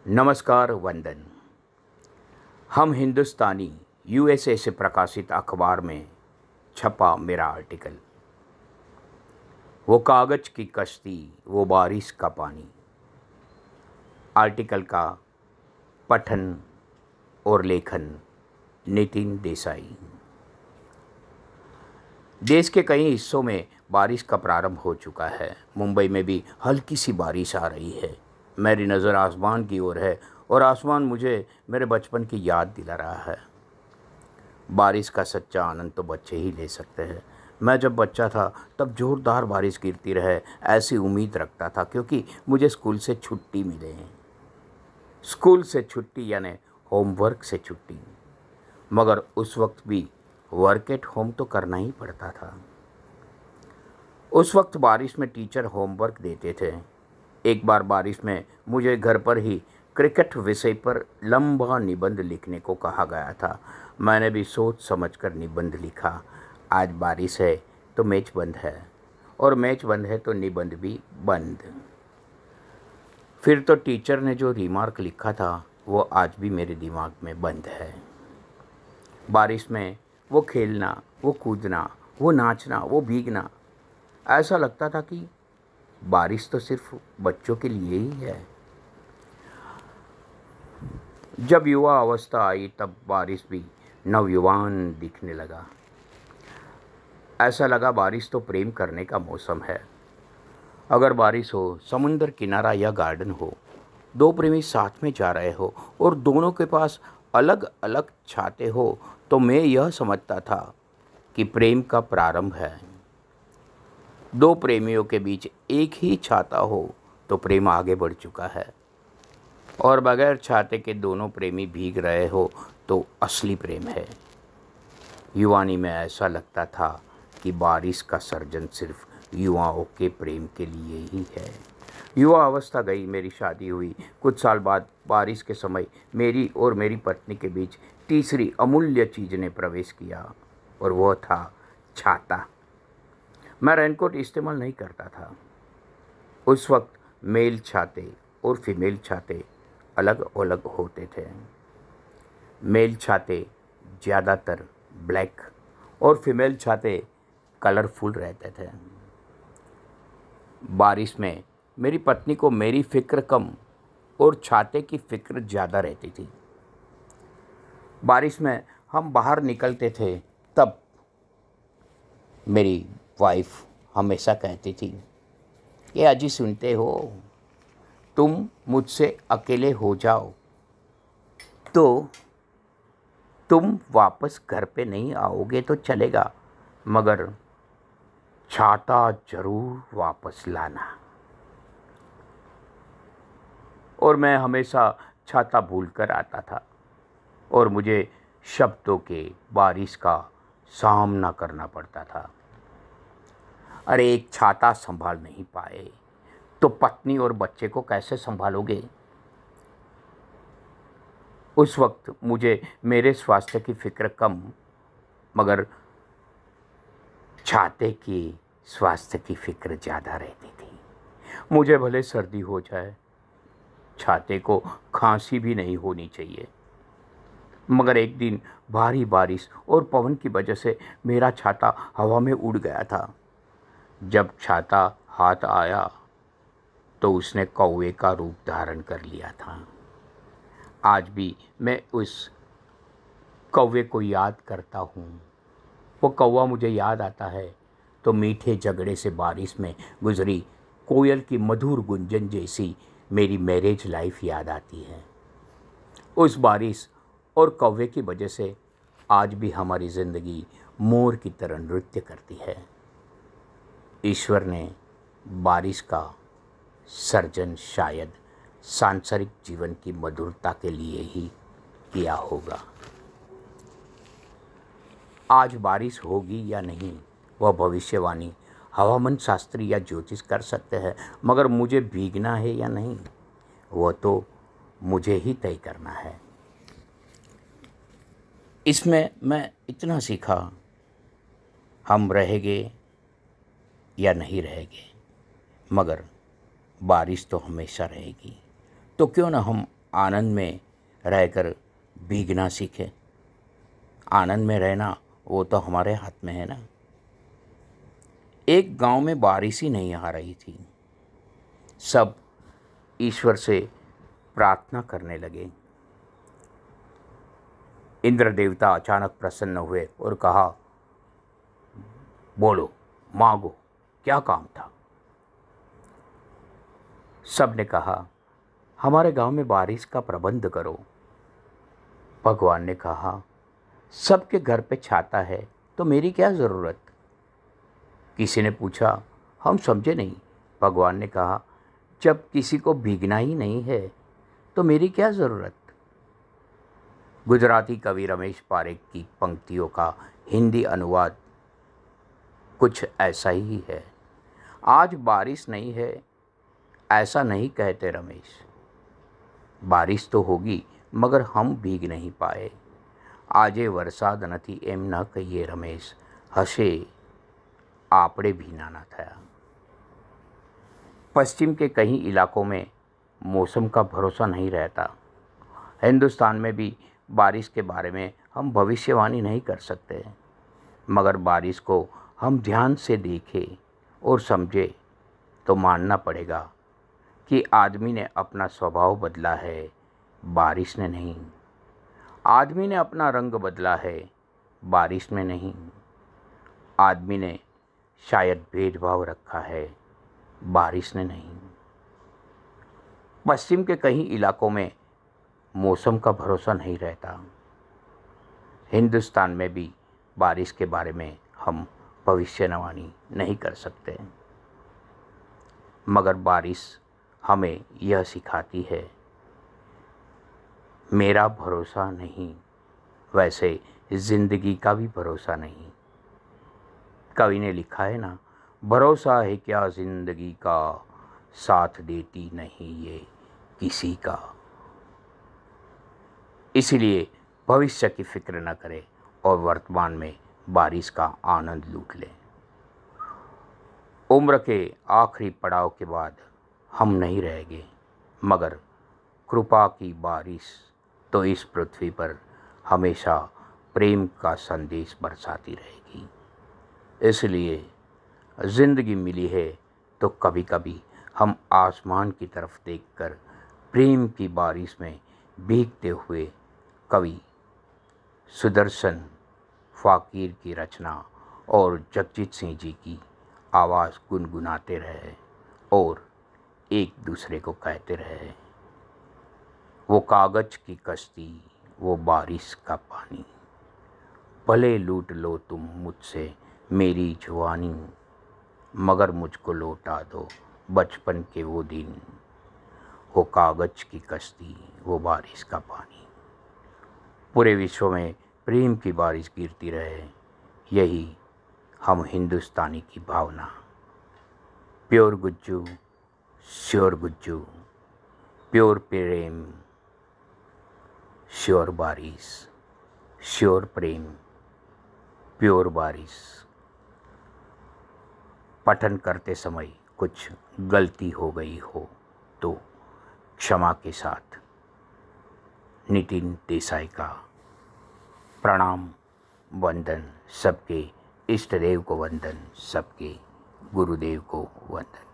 नमस्कार वंदन। हम हिंदुस्तानी यूएसए से प्रकाशित अखबार में छपा मेरा आर्टिकल, वो कागज की कश्ती वो बारिश का पानी। आर्टिकल का पठन और लेखन नितिन देसाई। देश के कई हिस्सों में बारिश का प्रारंभ हो चुका है। मुंबई में भी हल्की सी बारिश आ रही है। मेरी नज़र आसमान की ओर है और आसमान मुझे मेरे बचपन की याद दिला रहा है। बारिश का सच्चा आनंद तो बच्चे ही ले सकते हैं। मैं जब बच्चा था तब ज़ोरदार बारिश गिरती रहे ऐसी उम्मीद रखता था, क्योंकि मुझे स्कूल से छुट्टी मिले। स्कूल से छुट्टी यानी होमवर्क से छुट्टी। मगर उस वक्त भी वर्क एट होम तो करना ही पड़ता था। उस वक्त बारिश में टीचर होमवर्क देते थे। एक बार बारिश में मुझे घर पर ही क्रिकेट विषय पर लंबा निबंध लिखने को कहा गया था। मैंने भी सोच समझकर निबंध लिखा। आज बारिश है तो मैच बंद है, और मैच बंद है तो निबंध भी बंद। फिर तो टीचर ने जो रिमार्क लिखा था वो आज भी मेरे दिमाग में बंद है। बारिश में वो खेलना, वो कूदना, वो नाचना, वो भीगना, ऐसा लगता था कि बारिश तो सिर्फ बच्चों के लिए ही है। जब युवा अवस्था आई तब बारिश भी नवयुवान दिखने लगा। ऐसा लगा बारिश तो प्रेम करने का मौसम है। अगर बारिश हो, समुंदर किनारा या गार्डन हो, दो प्रेमी साथ में जा रहे हो और दोनों के पास अलग अलग छाते हो, तो मैं यह समझता था कि प्रेम का प्रारंभ है। दो प्रेमियों के बीच एक ही छाता हो तो प्रेम आगे बढ़ चुका है, और बगैर छाते के दोनों प्रेमी भीग रहे हो तो असली प्रेम है। युवानी में ऐसा लगता था कि बारिश का सर्जन सिर्फ युवाओं के प्रेम के लिए ही है। युवा अवस्था गई, मेरी शादी हुई। कुछ साल बाद बारिश के समय मेरी और मेरी पत्नी के बीच तीसरी अमूल्य चीज़ ने प्रवेश किया, और वह था छाता। मैं रेनकोट इस्तेमाल नहीं करता था। उस वक्त मेल छाते और फीमेल छाते अलग अलग होते थे। मेल छाते ज़्यादातर ब्लैक और फीमेल छाते कलरफुल रहते थे। बारिश में मेरी पत्नी को मेरी फ़िक्र कम और छाते की फ़िक्र ज़्यादा रहती थी। बारिश में हम बाहर निकलते थे तब मेरी वाइफ हमेशा कहती थी, ये अजी सुनते हो, तुम मुझसे अकेले हो जाओ तो तुम वापस घर पे नहीं आओगे तो चलेगा, मगर छाता जरूर वापस लाना। और मैं हमेशा छाता भूल कर आता था और मुझे शब्दों के बारिश का सामना करना पड़ता था। अरे, एक छाता संभाल नहीं पाए तो पत्नी और बच्चे को कैसे संभालोगे? उस वक्त मुझे मेरे स्वास्थ्य की फिक्र कम, मगर छाते की स्वास्थ्य की फिक्र ज़्यादा रहती थी। मुझे भले सर्दी हो जाए, छाते को खांसी भी नहीं होनी चाहिए। मगर एक दिन भारी बारिश और पवन की वजह से मेरा छाता हवा में उड़ गया था। जब छाता हाथ आया तो उसने कौवे का रूप धारण कर लिया था। आज भी मैं उस कौवे को याद करता हूँ। वो कौवा मुझे याद आता है तो मीठे झगड़े से बारिश में गुजरी कोयल की मधुर गुंजन जैसी मेरी मैरिज लाइफ याद आती है। उस बारिश और कौवे की वजह से आज भी हमारी ज़िंदगी मोर की तरह नृत्य करती है। ईश्वर ने बारिश का सर्जन शायद सांसारिक जीवन की मधुरता के लिए ही किया होगा। आज बारिश होगी या नहीं, वह भविष्यवाणी हवामान शास्त्री या ज्योतिष कर सकते हैं, मगर मुझे भीगना है या नहीं, वह तो मुझे ही तय करना है। इसमें मैं इतना सीखा, हम रहेंगे या नहीं रहेंगे, मगर बारिश तो हमेशा रहेगी। तो क्यों ना हम आनंद में रहकर भीगना सीखें। आनंद में रहना वो तो हमारे हाथ में है ना। एक गांव में बारिश ही नहीं आ रही थी। सब ईश्वर से प्रार्थना करने लगे। इंद्र देवता अचानक प्रसन्न हुए और कहा, बोलो, मांगो, क्या काम था। सब ने कहा, हमारे गांव में बारिश का प्रबंध करो। भगवान ने कहा, सबके घर पे छाता है तो मेरी क्या ज़रूरत। किसी ने पूछा, हम समझे नहीं। भगवान ने कहा, जब किसी को भीगना ही नहीं है तो मेरी क्या ज़रूरत। गुजराती कवि रमेश पारेख की पंक्तियों का हिंदी अनुवाद कुछ ऐसा ही है। आज बारिश नहीं है ऐसा नहीं कहते रमेश, बारिश तो होगी मगर हम भीग नहीं पाए। आजे वरसाद नथी एम न कहिए रमेश, हसे आपड़े भीना न थया। पश्चिम के कई इलाकों में मौसम का भरोसा नहीं रहता। हिंदुस्तान में भी बारिश के बारे में हम भविष्यवाणी नहीं कर सकते, मगर बारिश को हम ध्यान से देखें और समझे तो मानना पड़ेगा कि आदमी ने अपना स्वभाव बदला है, बारिश ने नहीं। आदमी ने अपना रंग बदला है, बारिश ने नहीं। आदमी ने शायद भेदभाव रखा है, बारिश ने नहीं। पश्चिम के कई इलाकों में मौसम का भरोसा नहीं रहता। हिंदुस्तान में भी बारिश के बारे में हम भविष्यवाणी नहीं कर सकते, मगर बारिश हमें यह सिखाती है, मेरा भरोसा नहीं, वैसे ज़िंदगी का भी भरोसा नहीं। कवि ने लिखा है ना, भरोसा है क्या ज़िंदगी का, साथ देती नहीं ये किसी का। इसलिए भविष्य की फिक्र न करें और वर्तमान में बारिश का आनंद लूट लें। उम्र के आखिरी पड़ाव के बाद हम नहीं रहेंगे, मगर कृपा की बारिश तो इस पृथ्वी पर हमेशा प्रेम का संदेश बरसाती रहेगी। इसलिए ज़िंदगी मिली है तो कभी कभी हम आसमान की तरफ देखकर प्रेम की बारिश में भीगते हुए कवि सुदर्शन फ़कीर की रचना और जगजीत सिंह जी की आवाज़ गुनगुनाते रहे और एक दूसरे को कहते रहे, वो कागज़ की कश्ती, वो बारिश का पानी, भले लूट लो तुम मुझसे मेरी जवानी, मगर मुझको लौटा दो बचपन के वो दिन। वो कागज़ की कश्ती, वो बारिश का पानी। पूरे विश्व में प्रेम की बारिश गिरती रहे, यही हम हिंदुस्तानी की भावना। Pure Gujju, sure Gujju, pure प्रेम, श्योर बारिश, श्योर प्रेम, प्योर बारिश। पठन करते समय कुछ गलती हो गई हो तो क्षमा के साथ। नितिन देसाई का प्रणाम, वंदन। सबके इष्ट देव को वंदन, सबके गुरुदेव को वंदन।